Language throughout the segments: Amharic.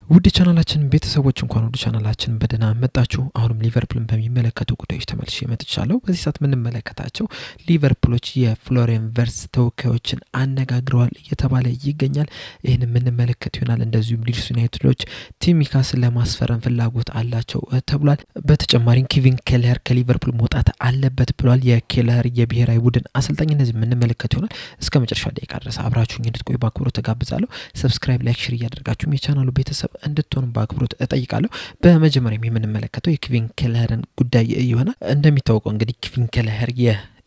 ውድ ቻናላችን ቤተሰቦች እንኳን ወደ ቻናላችን በደና መጣችሁ። አሁንም ሊቨርፑልን በሚመለከቱ ጉዳዮች ተመልሼ መጥቻለሁ። በዚህ ሰዓት ምን እንመለከታቸው ሊቨርፑሎች የፍሎሪያን ቨርትዝ ተወካዮችን አነጋግረዋል እየተባለ ይገኛል። ይሄን ምን እንመለከት ይሆናል። እንደዚሁም ሊድስ ዩናይትዶች ቲሚካስን ለማስፈረም ፍላጎት አላቸው ተብሏል። በተጨማሪም ኬቪን ኬለር ከሊቨርፑል መውጣት አለበት ብሏል። የኬለር የብሔራዊ ቡድን አሰልጣኝ እነዚህ ምን እንመለከት ይሆናል። እስከ መጨረሻ ደቂቃ ድረስ አብራችሁኝ እንድትቆዩ በአክብሮት ተጋብዛለሁ። ሰብስክራይብ፣ ላይክ፣ ሼር እያደረጋችሁ የቻናሉ ቤተሰብ እንድትሆኑ በአክብሮት እጠይቃለሁ። በመጀመሪያም የምንመለከተው የኬቪን ኬለርን ጉዳይ ይሆናል። እንደሚታወቀው እንግዲህ ኬቪን ኬለር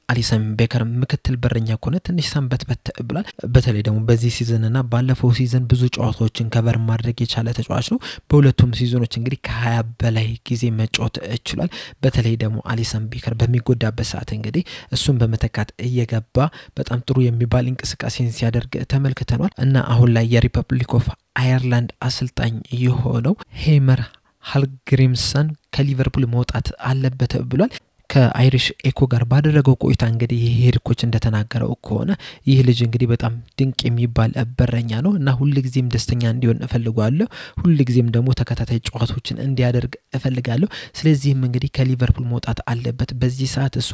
አሊሰን ቤከር ምክትል በረኛ ኮነ ትንሽ ሰንበት ብሏል። በተለይ ደግሞ በዚህ ሲዝን እና ባለፈው ሲዝን ብዙ ጨዋታዎችን ከቨር ማድረግ የቻለ ተጫዋች ነው። በሁለቱም ሲዝኖች እንግዲህ ከ20 በላይ ጊዜ መጫወት ይችላል። በተለይ ደግሞ አሊሰን ቤከር በሚጎዳበት ሰዓት እንግዲህ እሱን በመተካት እየገባ በጣም ጥሩ የሚባል እንቅስቃሴን ሲያደርግ ተመልክተናል እና አሁን ላይ የሪፐብሊክ ኦፍ አየርላንድ አሰልጣኝ የሆነው ሄመር ሃልግሪምሰን ከሊቨርፑል መውጣት አለበት ብሏል። ከአይሪሽ ኤኮ ጋር ባደረገው ቆይታ እንግዲህ ሄድ ኮች እንደተናገረው ከሆነ ይህ ልጅ እንግዲህ በጣም ድንቅ የሚባል በረኛ ነው እና ሁሉ ጊዜም ደስተኛ እንዲሆን እፈልጋለሁ። ሁሉ ጊዜም ደግሞ ተከታታይ ጨዋታዎችን እንዲያደርግ እፈልጋለሁ። ስለዚህም እንግዲህ ከሊቨርፑል መውጣት አለበት። በዚህ ሰዓት እሱ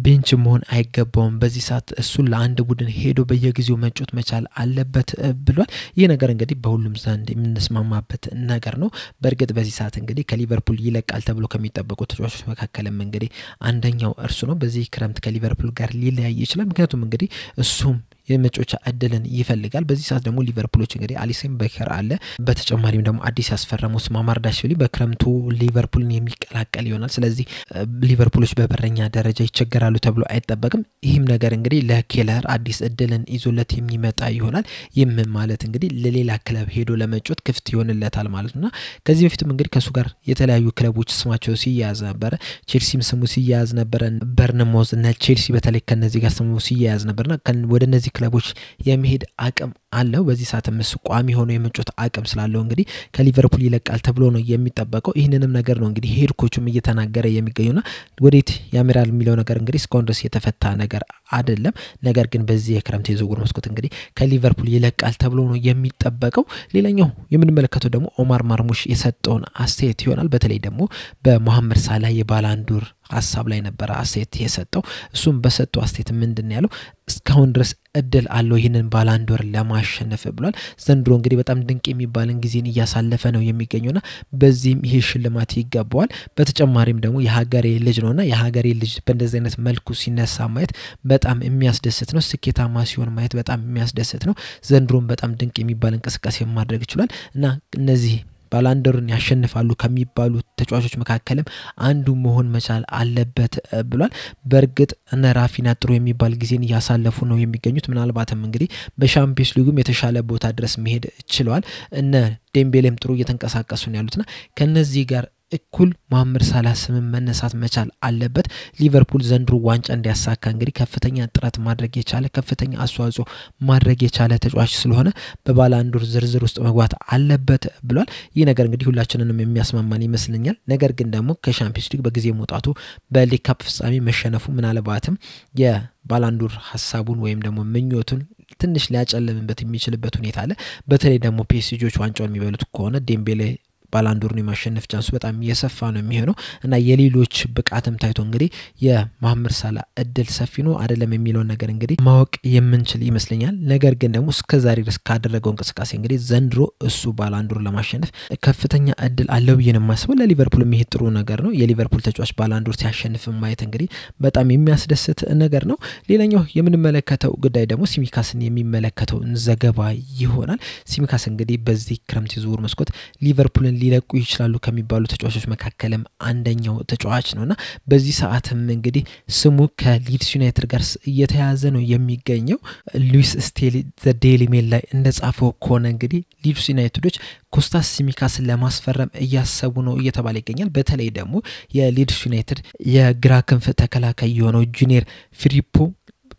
ቤንች መሆን አይገባውም። በዚህ ሰዓት እሱ ለአንድ ቡድን ሄዶ በየጊዜው መጫወት መቻል አለበት ብሏል። ይህ ነገር እንግዲህ በሁሉም ዘንድ የምንስማማበት ነገር ነው። በእርግጥ በዚህ ሰዓት እንግዲህ ከሊቨርፑል ይለቃል ተብሎ ከሚጠበቁ ተጫዋቾች መካከለም እንግዲህ አንደኛው እርሱ ነው። በዚህ ክረምት ከሊቨርፑል ጋር ሊለያይ ይችላል። ምክንያቱም እንግዲህ እሱም የመጫወቻ እድልን ይፈልጋል። በዚህ ሰዓት ደግሞ ሊቨርፑሎች እንግዲህ አሊሰን ቤከር አለ። በተጨማሪም ደግሞ አዲስ ያስፈረሙት ማማርዳሽቪሊ በክረምቱ ሊቨርፑልን የሚቀላቀል ይሆናል። ስለዚህ ሊቨርፑሎች በበረኛ ደረጃ ይቸገራሉ ተብሎ አይጠበቅም። ይህም ነገር እንግዲህ ለኬለር አዲስ እድልን ይዞለት የሚመጣ ይሆናል። ይህም ማለት እንግዲህ ለሌላ ክለብ ሄዶ ለመጫወት ክፍት ይሆንለታል ማለት ነው። ከዚህ በፊትም እንግዲህ ከሱ ጋር የተለያዩ ክለቦች ስማቸው ሲያያዝ ነበር። ቼልሲም ስሙ ሲያያዝ ነበር። በርንሞዝ እና ቼልሲ በተለይ ከነዚህ ጋር ስሙ ሲያያዝ ነበርና ወደ እነዚህ ክለቦች የሚሄድ አቅም አለው። በዚህ ሰዓት ቋሚ ሆኖ የመጫወት አቅም ስላለው እንግዲህ ከሊቨርፑል ይለቃል ተብሎ ነው የሚጠበቀው። ይህንንም ነገር ነው እንግዲህ ሄድ ኮቹም እየተናገረ የሚገኙና ወዴት ያመራል የሚለው ነገር እንግዲህ እስካሁን ድረስ የተፈታ ነገር አይደለም። ነገር ግን በዚህ የክረምት የዝውውር መስኮት እንግዲህ ከሊቨርፑል ይለቃል ተብሎ ነው የሚጠበቀው። ሌላኛው የምንመለከተው ደግሞ ኦማር ማርሙሽ የሰጠውን አስተያየት ይሆናል። በተለይ ደግሞ በመሐመድ ሳላህ የባላንዶር ሐሳብ ላይ ነበር አስተያየት የሰጠው። እሱም በሰጠው አስተያየት ምንድነው ያለው? እስካሁን ድረስ እድል አለው ይሄንን ባላንዶር ለማሸነፍ ብሏል። ዘንድሮ እንግዲህ በጣም ድንቅ የሚባልን ጊዜን እያሳለፈ ነው የሚገኘውና በዚህም ይሄ ሽልማት ይገባዋል። በተጨማሪም ደግሞ የሀገሬ ልጅ ነውና የሀገሬ ልጅ በእንደዚህ አይነት መልኩ ሲነሳ ማየት በጣም የሚያስደስት ነው። ስኬታማ ሲሆን ማየት በጣም የሚያስደስት ነው። ዘንድሮም በጣም ድንቅ የሚባል እንቅስቃሴ ማድረግ ይችላል እና እነዚህ ባላንዶርን ያሸንፋሉ ከሚባሉ ተጫዋቾች መካከለም አንዱ መሆን መቻል አለበት ብሏል። በርግጥ እነ ራፊና ጥሩ የሚባል ጊዜን ያሳለፉ ነው የሚገኙት። ምናልባትም እንግዲህ በሻምፒዮንስ ሊጉም የተሻለ ቦታ ድረስ መሄድ ችለዋል። እነ ዴምቤሌም ጥሩ እየተንቀሳቀሱ ነው ያሉትና ከነዚህ ጋር እኩል መሐመድ ሳላህ ስም መነሳት መቻል አለበት። ሊቨርፑል ዘንድሮ ዋንጫ እንዲያሳካ እንግዲህ ከፍተኛ ጥረት ማድረግ የቻለ ከፍተኛ አስተዋጽኦ ማድረግ የቻለ ተጫዋች ስለሆነ በባላንዶር ዝርዝር ውስጥ መግባት አለበት ብሏል። ይህ ነገር እንግዲህ ሁላችንንም የሚያስማማን ይመስለኛል። ነገር ግን ደግሞ ከሻምፒዮንስ ሊግ በጊዜ መውጣቱ በሊግ ካፕ ፍጻሜ መሸነፉ ምናልባትም የባላንዶር ሐሳቡን ወይም ደግሞ ምኞቱን ትንሽ ሊያጨልምበት የሚችልበት ሁኔታ አለ። በተለይ ደግሞ ፒኤስጂዎች ዋንጫውን የሚበሉት ከሆነ ዴምቤሌ ባላንዶርን የማሸነፍ ቻንሱ በጣም የሰፋ ነው የሚሆነው እና የሌሎች ብቃትም ታይቶ እንግዲህ የመሐመድ ሳላህ እድል ሰፊ ነው አይደለም የሚለው ነገር እንግዲህ ማወቅ የምንችል ይመስለኛል። ነገር ግን ደግሞ እስከዛሬ ድረስ ካደረገው እንቅስቃሴ እንግዲህ ዘንድሮ እሱ ባላንዶር ለማሸነፍ ከፍተኛ እድል አለው ብዬ ነው የማስበው። ለሊቨርፑል የሚሄድ ጥሩ ነገር ነው። የሊቨርፑል ተጫዋች ባላንዶር ሲያሸንፍ ማየት እንግዲህ በጣም የሚያስደስት ነገር ነው። ሌላኛው የምንመለከተው ጉዳይ ደግሞ ሲሚካስን የሚመለከተው ዘገባ ይሆናል። ሲሚካስ እንግዲህ በዚህ ክረምት የዝውውር መስኮት ሊቨርፑልን ሊለቁ ይችላሉ ከሚባሉ ተጫዋቾች መካከለም አንደኛው ተጫዋች ነውና በዚህ ሰዓትም እንግዲህ ስሙ ከሊድስ ዩናይትድ ጋር እየተያዘ ነው የሚገኘው። ሉዊስ ስቴሊ ዘ ዴይሊ ሜል ላይ እንደጻፈው ከሆነ እንግዲህ ሊድስ ዩናይትዶች ኮስታስ ሲሚካስን ለማስፈረም እያሰቡ ነው እየተባለ ይገኛል። በተለይ ደግሞ የሊድስ ዩናይትድ የግራ ክንፍ ተከላካይ የሆነው ጁኒየር ፊሪፖ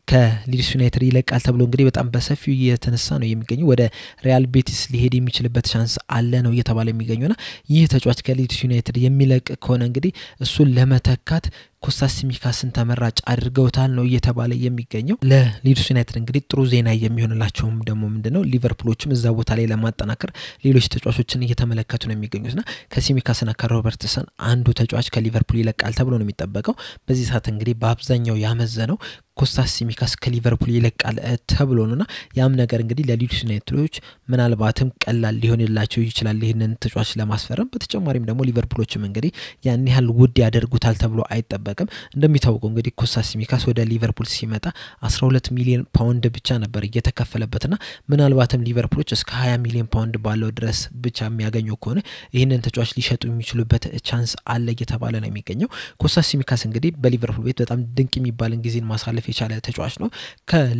ከሊድስ ዩናይትድ ይለቃል ተብሎ እንግዲህ በጣም በሰፊው እየተነሳ ነው የሚገኘው። ወደ ሪያል ቤቲስ ሊሄድ የሚችልበት ቻንስ አለ ነው እየተባለ የሚገኘውና ይህ ተጫዋች ከሊድስ ዩናይትድ የሚለቅ ከሆነ እንግዲህ እሱን ለመተካት ኮስታስ ሲሚካስን ተመራጭ አድርገውታል ነው እየተባለ የሚገኘው። ለሊድስ ዩናይትድ እንግዲህ ጥሩ ዜና የሚሆንላቸውም ደግሞ ምንድነው ሊቨርፑሎችም እዛ ቦታ ላይ ለማጠናከር ሌሎች ተጫዋቾችን እየተመለከቱ ነው የሚገኙትና ከሲሚካስና ከሮበርትሰን አንዱ ተጫዋች ከሊቨርፑል ይለቃል ተብሎ ነው የሚጠበቀው። በዚህ ሰዓት እንግዲህ በአብዛኛው ያመዘነው ኮስታስ ሲሚካስ ከሊቨርፑል ይለቃል ተብሎ ነውና ያም ነገር እንግዲህ ለሊድስ ዩናይትዶች ምናልባትም ቀላል ሊሆንላቸው ይችላል ይሄንን ተጫዋች ለማስፈረም። በተጨማሪም ደግሞ ሊቨርፑሎችም እንግዲህ ያን ያህል ውድ ያደርጉታል ተብሎ አይጠበቅም። እንደሚታወቀው እንግዲህ ኮስታስ ሲሚካስ ወደ ሊቨርፑል ሲመጣ 12 ሚሊዮን ፓውንድ ብቻ ነበር እየተከፈለበትና ምናልባትም ሊቨርፑሎች እስከ 20 ሚሊዮን ፓውንድ ባለው ድረስ ብቻ የሚያገኙ ከሆነ ይሄንን ተጫዋች ሊሸጡ የሚችሉበት ቻንስ አለ እየተባለ ነው የሚገኘው። ኮስታስ ሲሚካስ እንግዲህ በሊቨርፑል ቤት በጣም ድንቅ የሚባልን ጊዜን ማሳለፍ የቻለ ተጫዋች ነው።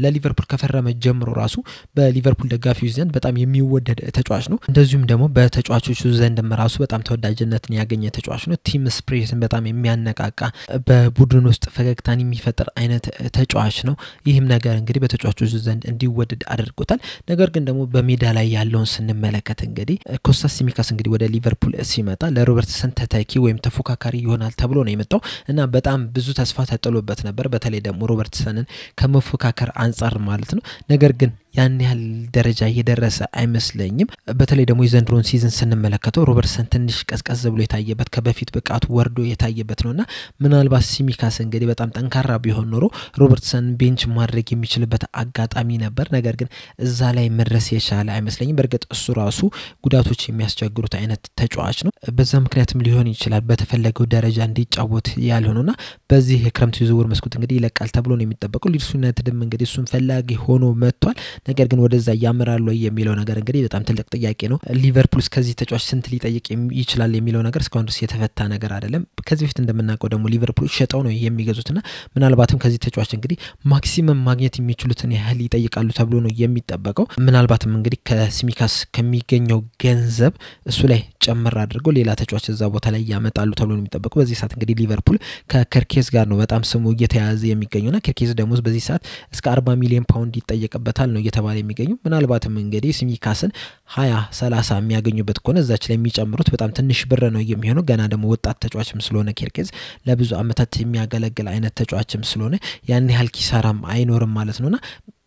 ለሊቨርፑል ከፈረመ ጀምሮ ራሱ በሊቨርፑል ደጋፊዎች ዘንድ በጣም የሚወደድ ተጫዋች ነው። እንደዚሁም ደግሞ በተጫዋቾቹ ዘንድም ራሱ በጣም ተወዳጅነትን ያገኘ ተጫዋች ነው። ቲም ስፒሪትን በጣም የሚያነቃቃ በቡድን ውስጥ ፈገግታን የሚፈጥር አይነት ተጫዋች ነው። ይህም ነገር እንግዲህ በተጫዋቾቹ ዘንድ እንዲወደድ አድርጎታል። ነገር ግን ደግሞ በሜዳ ላይ ያለውን ስንመለከት እንግዲህ ኮስታስ ሲሚካስ እንግዲህ ወደ ሊቨርፑል ሲመጣ ለሮበርትሰን ተተኪ ወይም ተፎካካሪ ይሆናል ተብሎ ነው የመጣው እና በጣም ብዙ ተስፋ ተጥሎበት ነበር። በተለይ ደግሞ ሮበርትሰንን ከመፎካከር አንፃር ማለት ነው። ነገር ግን ያን ያህል ደረጃ እየደረሰ አይመስለኝም። በተለይ ደግሞ የዘንድሮን ሲዝን ስንመለከተው ሮበርትሰን ትንሽ ቀዝቀዝ ብሎ የታየበት ከበፊት ብቃቱ ወርዶ የታየበት ነውና ምናልባት ሲሚካስ እንግዲህ በጣም ጠንካራ ቢሆን ኖሮ ሮበርትሰን ቤንች ማድረግ የሚችልበት አጋጣሚ ነበር። ነገር ግን እዛ ላይ መድረስ የቻለ አይመስለኝም። በርግጥ እሱ ራሱ ጉዳቶች የሚያስቸግሩት አይነት ተጫዋች ነው። በዛ ምክንያትም ሊሆን ይችላል በተፈለገው ደረጃ እንዲጫወት ያልሆነውና በዚህ የክረምት ዝውውር መስኮት እንግዲህ ይለቃል ተብሎ ነው የሚጠበቀው። ሊድስ ዩናይትድም እንግዲህ እሱን ፈላጊ ሆኖ መጥቷል። ነገር ግን ወደዛ ያመራል ወይ የሚለው ነገር እንግዲህ በጣም ትልቅ ጥያቄ ነው። ሊቨርፑል ከዚህ ተጫዋች ስንት ሊጠይቅ ይችላል የሚለው ነገር እስካሁን ድረስ የተፈታ ነገር አይደለም። ከዚህ በፊት እንደምናውቀው ደግሞ ሊቨርፑል ሸጠው ነው የሚገዙትና ምናልባትም ከዚህ ተጫዋች እንግዲህ ማክሲመም ማግኘት የሚችሉትን ያህል ይጠይቃሉ ተብሎ ነው የሚጠበቀው። ምናልባትም እንግዲህ ከሲሚካስ ከሚገኘው ገንዘብ እሱ ላይ ጨምር አድርገው ሌላ ተጫዋች እዛ ቦታ ላይ ያመጣሉ ተብሎ ነው የሚጠበቀው። በዚህ ሰዓት እንግዲህ ሊቨርፑል ከከርኬዝ ጋር ነው በጣም ስሙ እየተያዘ የሚገኘውና ከርኬዝ ደግሞ በዚህ ሰዓት እስከ 40 ሚሊዮን ፓውንድ ይጠየቅበታል ነው እየተባለ የሚገኘው። ምናልባትም እንግዲህ ሲሚካስን 20-30 የሚያገኙበት ከሆነ እዛች ላይ የሚጨምሩት በጣም ትንሽ ብር ነው የሚሆነው። ገና ደግሞ ወጣት ተጫዋችም ስለሆነ ከርኬዝ ለብዙ አመታት የሚያገለግል አይነት ተጫዋችም ስለሆነ ያን ያህል ኪሳራም አይኖርም ማለት ነውና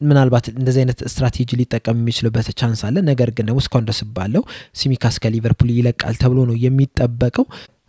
ምናልባት እንደዚህ አይነት ስትራቴጂ ሊጠቀም የሚችልበት ቻንስ አለ። ነገር ግን ደግሞ እስካሁን ድረስ ባለው ሲሚካስ ከሊቨርፑል ይለቃል ተብሎ ነው የሚጠበቀው።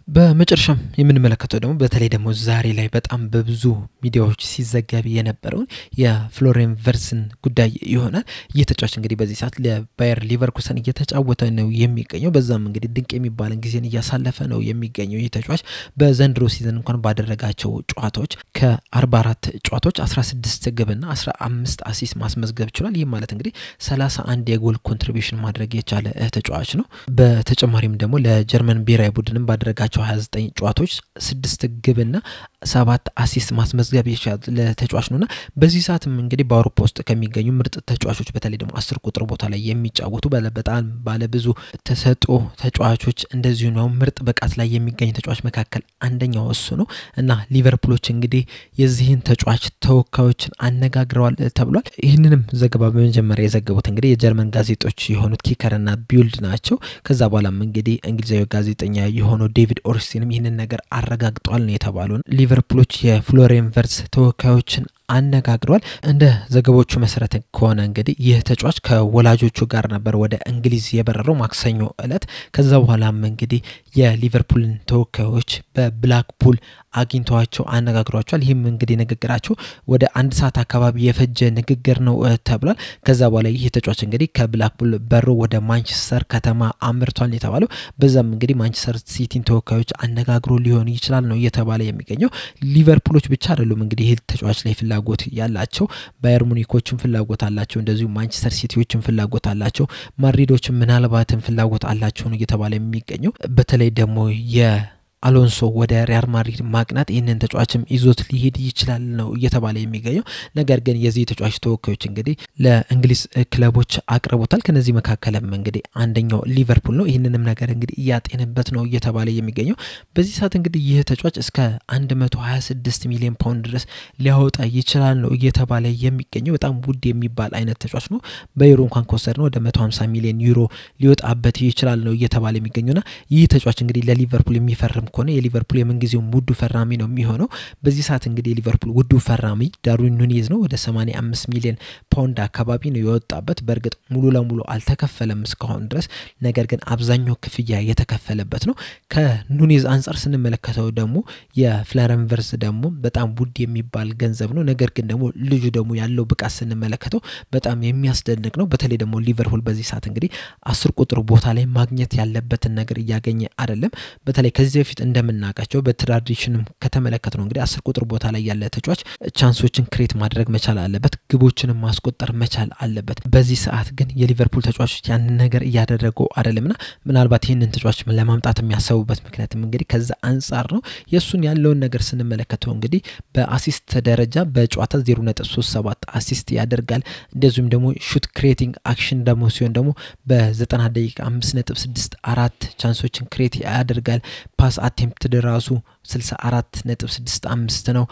በመጨረሻም የምንመለከተው ደግሞ በተለይ ደግሞ ዛሬ ላይ በጣም በብዙ ሚዲያዎች ሲዘገብ የነበረውን የፍሎሪያን ቨርትስን ጉዳይ ይሆናል። የተጫዋች እንግዲህ በዚህ ሰዓት ለባየር ሊቨርኩሰን እየተጫወተ ነው የሚገኘው። በዛም እንግዲህ ድንቅ የሚባልን ጊዜን እያሳለፈ ነው የሚገኘው። የተጫዋች በዘንድሮ ሲዝን እንኳን ባደረጋቸው ጨዋታዎች ከ44 ጨዋታዎች 16 ግብና 15 አሲስት ማስመዝገብ ችሏል። ይህ ማለት እንግዲህ 31 የጎል ኮንትሪቢዩሽን ማድረግ የቻለ ተጫዋች ነው። በተጨማሪም ደግሞ ለጀርመን ብሔራዊ ቡድንም ባደረጋቸው 29 ጨዋታዎች 6 ግብና 7 አሲስት ማስመዝገብ የቻለ ተጫዋች ነውና በዚህ ሰዓትም እንግዲህ በአውሮፓ ውስጥ ከሚገኙ ምርጥ ተጫዋቾች በተለይ ደግሞ 10 ቁጥር ቦታ ላይ የሚጫወቱ በጣም ባለ ብዙ ተሰጥኦ ተጫዋቾች እንደዚሁ ነው ምርጥ ብቃት ላይ የሚገኝ ተጫዋች መካከል አንደኛው እሱ ነው እና ሊቨርፑሎች እንግዲህ የዚህን ተጫዋች ተወካዮችን አነጋግረዋል ተብሏል። ይህንንም ዘገባ በመጀመሪያ የዘገቡት እንግዲህ የጀርመን ጋዜጦች የሆኑት ኪከርና ቢልድ ናቸው። ከዛ በኋላም እንግዲህ እንግሊዛዊ ጋዜጠኛ የሆነው ዴቪድ ኦርስቲንም ይህንን ነገር አረጋግጧል ነው የተባለው። ሊቨርፑሎች የፍሎሪያን ቨርትስ ተወካዮችን አነጋግሯል። እንደ ዘገቦቹ መሰረት ከሆነ እንግዲህ ይህ ተጫዋች ከወላጆቹ ጋር ነበር ወደ እንግሊዝ የበረረው ማክሰኞ እለት። ከዛ በኋላም እንግዲህ የሊቨርፑልን ተወካዮች በብላክፑል አግኝተዋቸው አነጋግሯቸዋል። ይህም እንግዲህ ንግግራቸው ወደ 1 ሰዓት አካባቢ የፈጀ ንግግር ነው ተብሏል። ከዛ በኋላ ይህ ተጫዋች እንግዲህ ከብላክፑል በሮ ወደ ማንቸስተር ከተማ አምርቷል የተባለው። በዛም እንግዲህ ማንቸስተር ሲቲን ተወካዮች አነጋግሮ ሊሆን ይችላል ነው እየተባለ የሚገኘው። ሊቨርፑሎች ብቻ አይደሉም እንግዲህ ይህ ተጫዋች ላይ ፍላጎት ያላቸው፣ ባየር ሙኒኮችም ፍላጎት አላቸው፣ እንደዚሁ ማንቸስተር ሲቲዎችም ፍላጎት አላቸው፣ ማድሪዶችም ምናልባትም ፍላጎት አላቸው ነው እየተባለ የሚገኘው። በተለይ ደግሞ አሎንሶ ወደ ሪያል ማድሪድ ማቅናት ይህንን ተጫዋችም ይዞት ሊሄድ ይችላል ነው እየተባለ የሚገኘው። ነገር ግን የዚህ ተጫዋች ተወካዮች እንግዲህ ለእንግሊዝ ክለቦች አቅርቦታል። ከነዚህ መካከለም እንግዲህ አንደኛው ሊቨርፑል ነው። ይህንንም ነገር እንግዲህ እያጤነበት ነው እየተባለ የሚገኘው። በዚህ ሰዓት እንግዲህ ይህ ተጫዋች እስከ 126 ሚሊዮን ፓውንድ ድረስ ሊያወጣ ይችላል ነው እየተባለ የሚገኘው። በጣም ውድ የሚባል አይነት ተጫዋች ነው። በዩሮ እንኳን ከወሰድነው ወደ 150 ሚሊዮን ዩሮ ሊወጣበት ይችላል ነው እየተባለ የሚገኘውና ይህ ተጫዋች እንግዲህ ለሊቨርፑል የሚፈርም ከሆነ የሊቨርፑል የምንጊዜው ውዱ ፈራሚ ነው የሚሆነው። በዚህ ሰዓት እንግዲህ የሊቨርፑል ውዱ ፈራሚ ዳርዊን ኑኔዝ ነው። ወደ 85 ሚሊዮን ፓውንድ አካባቢ ነው የወጣበት። በርግጥ ሙሉ ለሙሉ አልተከፈለም እስካሁን ድረስ፣ ነገር ግን አብዛኛው ክፍያ የተከፈለበት ነው። ከኑኔዝ አንፃር ስንመለከተው ደግሞ የፍሎሪያን ቨርትዝ ደግሞ በጣም ውድ የሚባል ገንዘብ ነው። ነገር ግን ደግሞ ልጁ ደግሞ ያለው ብቃት ስንመለከተው በጣም የሚያስደንቅ ነው። በተለይ ደግሞ ሊቨርፑል በዚህ ሰዓት እንግዲህ 10 ቁጥር ቦታ ላይ ማግኘት ያለበትን ነገር እያገኘ አይደለም። በተለይ ከዚህ በፊት እንደምናውቃቸው በትራዲሽንም ከተመለከተ ነው እንግዲህ 10 ቁጥር ቦታ ላይ ያለ ተጫዋች ቻንሶችን ክሬት ማድረግ መቻል አለበት፣ ግቦችንም ማስቆጠር መቻል አለበት። በዚህ ሰዓት ግን የሊቨርፑል ተጫዋቾች ያን ነገር እያደረጉ አይደለምና ምናልባት ይሄንን ተጫዋች ለማምጣት የሚያሰቡበት ምክንያትም እንግዲህ ከዛ አንፃር ነው። የሱን ያለውን ነገር ስንመለከተው እንግዲህ በአሲስት ደረጃ በጨዋታ 0.37 አሲስት ያደርጋል። እንደዚሁም ደግሞ ሹት ክሬቲንግ አክሽን ደግሞ ሲሆን ደግሞ በ90 ደቂቃ 5.64 ቻንሶችን ክሬት ያደርጋል። ፓስ አቴምፕት ራሱ 64.65 ነው።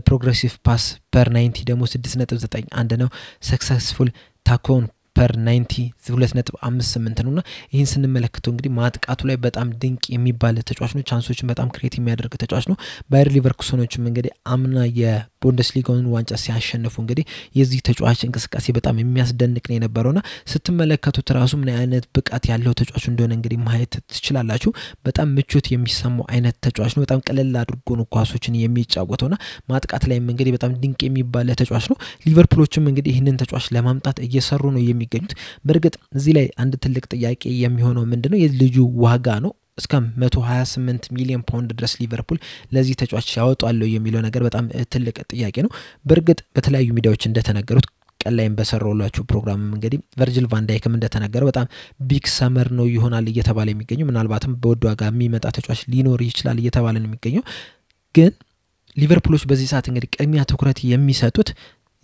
ፕሮግሬሲቭ ፓስ ፐር 90 ደግሞ 6.91 ነው። ሰክሰስፉል ታኮን ፐር 90 2.58 ነውና ይሄን ስንመለከተው እንግዲህ ማጥቃቱ ላይ በጣም ድንቅ የሚባል ተጫዋች ነው። ቻንሶችን በጣም ክሬት የሚያደርግ ተጫዋች ነው። ባየር ሊቨርኩሰኖችም እንግዲህ አምና የቡንደስሊጋውን ዋንጫ ሲያሸንፉ እንግዲህ የዚህ ተጫዋች እንቅስቃሴ በጣም የሚያስደንቅ ነው የነበረውና ስትመለከቱት ራሱ ምን አይነት ብቃት ያለው ተጫዋች እንደሆነ እንግዲህ ማየት ትችላላችሁ። በጣም ምቾት የሚሰማው አይነት ተጫዋች ነው። በጣም ቀለል አድርጎ ነው ኳሶችን የሚጫወተውና ማጥቃት ላይም እንግዲህ በጣም ድንቅ የሚባል ተጫዋች ነው። ሊቨርፑሎችም እንግዲህ ይህንን ተጫዋች ለማምጣት እየሰሩ ነው የሚገኙት። በርግጥ እዚህ ላይ አንድ ትልቅ ጥያቄ የሚሆነው ምንድነው የልጁ ዋጋ ነው። እስከ 128 ሚሊዮን ፓውንድ ድረስ ሊቨርፑል ለዚህ ተጫዋች ያወጣሉ የሚለው ነገር በጣም ትልቅ ጥያቄ ነው። በርግጥ በተለያዩ ሚዲያዎች እንደተነገሩት ቀላይም በሰራውላችሁ ፕሮግራም እንግዲህ ቨርጂል ቫን ዳይክም እንደተናገረው በጣም ቢግ ሰመር ነው ይሆናል እየተባለ የሚገኘው። ምናልባትም በወድ ዋጋ የሚመጣ ተጫዋች ሊኖር ይችላል እየተባለ ነው የሚገኘው። ግን ሊቨርፑሎች በዚህ ሰዓት እንግዲህ ቅድሚያ ትኩረት የሚሰጡት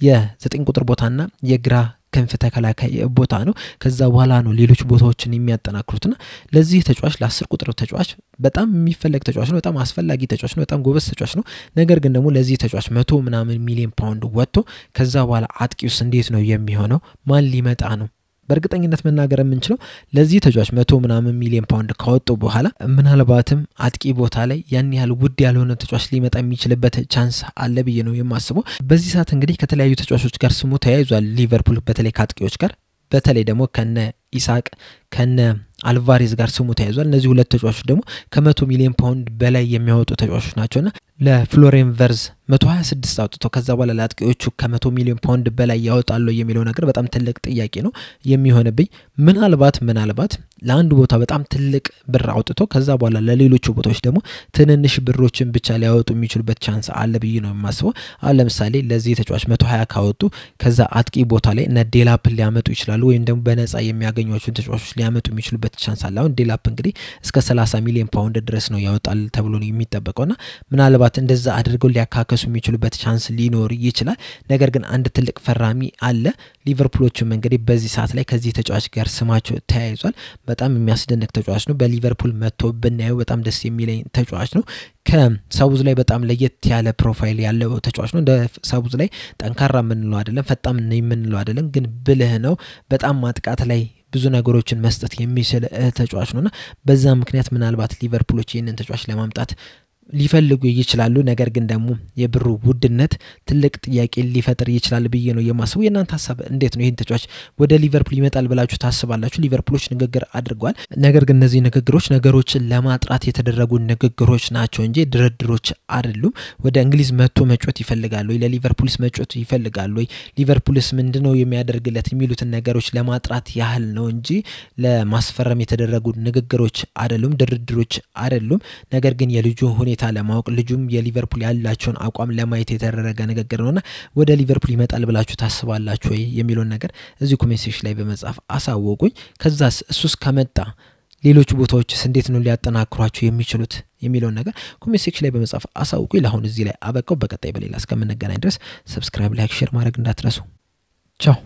የ9 ቁጥር ቦታና የግራ ክንፍ ተከላካይ ቦታ ነው። ከዛ በኋላ ነው ሌሎች ቦታዎችን የሚያጠናክሩትና ለዚህ ተጫዋች ለ10 ቁጥር ተጫዋች በጣም የሚፈልግ ተጫዋች ነው። በጣም አስፈላጊ ተጫዋች ነው። በጣም ጎበዝ ተጫዋች ነው። ነገር ግን ደግሞ ለዚህ ተጫዋች 100 ምናምን ሚሊዮን ፓውንድ ወጥቶ ከዛ በኋላ አጥቂውስ እንዴት ነው የሚሆነው? ማን ሊመጣ ነው? በእርግጠኝነት መናገር የምንችለው ለዚህ ተጫዋች 100 ምናምን ሚሊዮን ፓውንድ ካወጡ በኋላ ምናልባትም አጥቂ ቦታ ላይ ያን ያህል ውድ ያልሆነ ተጫዋች ሊመጣ የሚችልበት ቻንስ አለ ብዬ ነው የማስበው። በዚህ ሰዓት እንግዲህ ከተለያዩ ተጫዋቾች ጋር ስሙ ተያይዟል ሊቨርፑል በተለይ ከአጥቂዎች ጋር በተለይ ደግሞ ከነ ኢሳቅ ከነ አልቫሬዝ ጋር ስሙ ተያይዟል። እነዚህ ሁለት ተጫዋቾች ደግሞ ከ100 ሚሊዮን ፓውንድ በላይ የሚያወጡ ተጫዋቾች ናቸውና ለፍሎሪያን ቨርትዝ 126 አውጥቶ ከዛ በኋላ ለአጥቂዎቹ ከ100 ሚሊዮን ፓውንድ በላይ ያወጣሉ የሚለው ነገር በጣም ትልቅ ጥያቄ ነው የሚሆነብኝ። ምናልባት ለአንድ ቦታ በጣም ትልቅ ብር አውጥቶ ከዛ በኋላ ለሌሎቹ ቦታዎች ደግሞ ትንንሽ ብሮችን ብቻ ሊያወጡ የሚችሉበት ቻንስ አለ ብዬ ነው የማስበው። አሁን ለምሳሌ ለዚህ ተጫዋች 120 ካወጡ ከዛ አጥቂ ቦታ ላይ እነ ዴላፕ ሊያመጡ ይችላሉ ወይም ደግሞ በነፃ የሚያገኙአቸው ተጫዋቾች ሊያመጡ የሚችሉበት ቻንስ አለ። አሁን ዴላፕ እንግዲህ እስከ 30 ሚሊዮን ፓውንድ ድረስ ነው ያወጣል ተብሎ ነው የሚጠበቀውና ምናልባት እንደዛ አድርገው ሊያካከሱ የሚችሉበት ቻንስ ሊኖር ይችላል። ነገር ግን አንድ ትልቅ ፈራሚ አለ። ሊቨርፑሎችም እንግዲህ በዚህ ሰዓት ላይ ከዚህ ተጫዋች ጋር ስማቸው ተያይዟል። በጣም የሚያስደንቅ ተጫዋች ነው። በሊቨርፑል መጥቶ ብናየው በጣም ደስ የሚለኝ ተጫዋች ነው። ከሳውዝ ላይ በጣም ለየት ያለ ፕሮፋይል ያለው ተጫዋች ነው። እንደ ሳውዝ ላይ ጠንካራ የምንለው አይደለም፣ ፈጣን የምንለው አይደለም፣ ግን ብልህ ነው። በጣም ማጥቃት ላይ ብዙ ነገሮችን መስጠት የሚችል ተጫዋች ነውና በዛ ምክንያት ምናልባት ሊቨርፑሎች ይህንን ተጫዋች ለማምጣት ሊፈልጉ ይችላሉ። ነገር ግን ደግሞ የብሩ ውድነት ትልቅ ጥያቄ ሊፈጥር ይችላል ብዬ ነው የማስበው። የናንተ ሐሳብ እንዴት ነው? ይሄን ተጫዋች ወደ ሊቨርፑል ይመጣል ብላችሁ ታስባላችሁ? ሊቨርፑሎች ንግግር አድርጓል። ነገር ግን እነዚህ ንግግሮች ነገሮችን ለማጥራት የተደረጉ ንግግሮች ናቸው እንጂ ድርድሮች አይደሉም። ወደ እንግሊዝ መጥቶ መጫወት ይፈልጋሉ ወይ? ለሊቨርፑልስ መጫወት ይፈልጋሉ ወይ? ሊቨርፑልስ ምንድነው የሚያደርግለት የሚሉትን ነገሮች ለማጥራት ያህል ነው እንጂ ለማስፈረም የተደረጉ ንግግሮች አይደሉም፣ ድርድሮች አይደሉም። ነገር ግን የልጁ ሁኔታ ለማወቅ ልጁም የሊቨርፑል ያላቸውን አቋም ለማየት የተደረገ ንግግር ነውና ወደ ሊቨርፑል ይመጣል ብላችሁ ታስባላችሁ ወይ የሚሉን ነገር እዚህ ኮሜንት ሴክሽን ላይ በመጻፍ አሳውቁኝ። ከዛስ እሱስ ከመጣ ሌሎች ቦታዎችስ እንዴት ነው ሊያጠናክሯቸው የሚችሉት የሚሉን ነገር ኮሜንት ሴክሽን ላይ በመጻፍ አሳውቁኝ። ለአሁን እዚህ ላይ አበቃው። በቀጣይ በሌላ እስከምንገናኝ ድረስ ሰብስክራይብ፣ ላይክ፣ ሼር ማድረግ እንዳትረሱ። ቻው።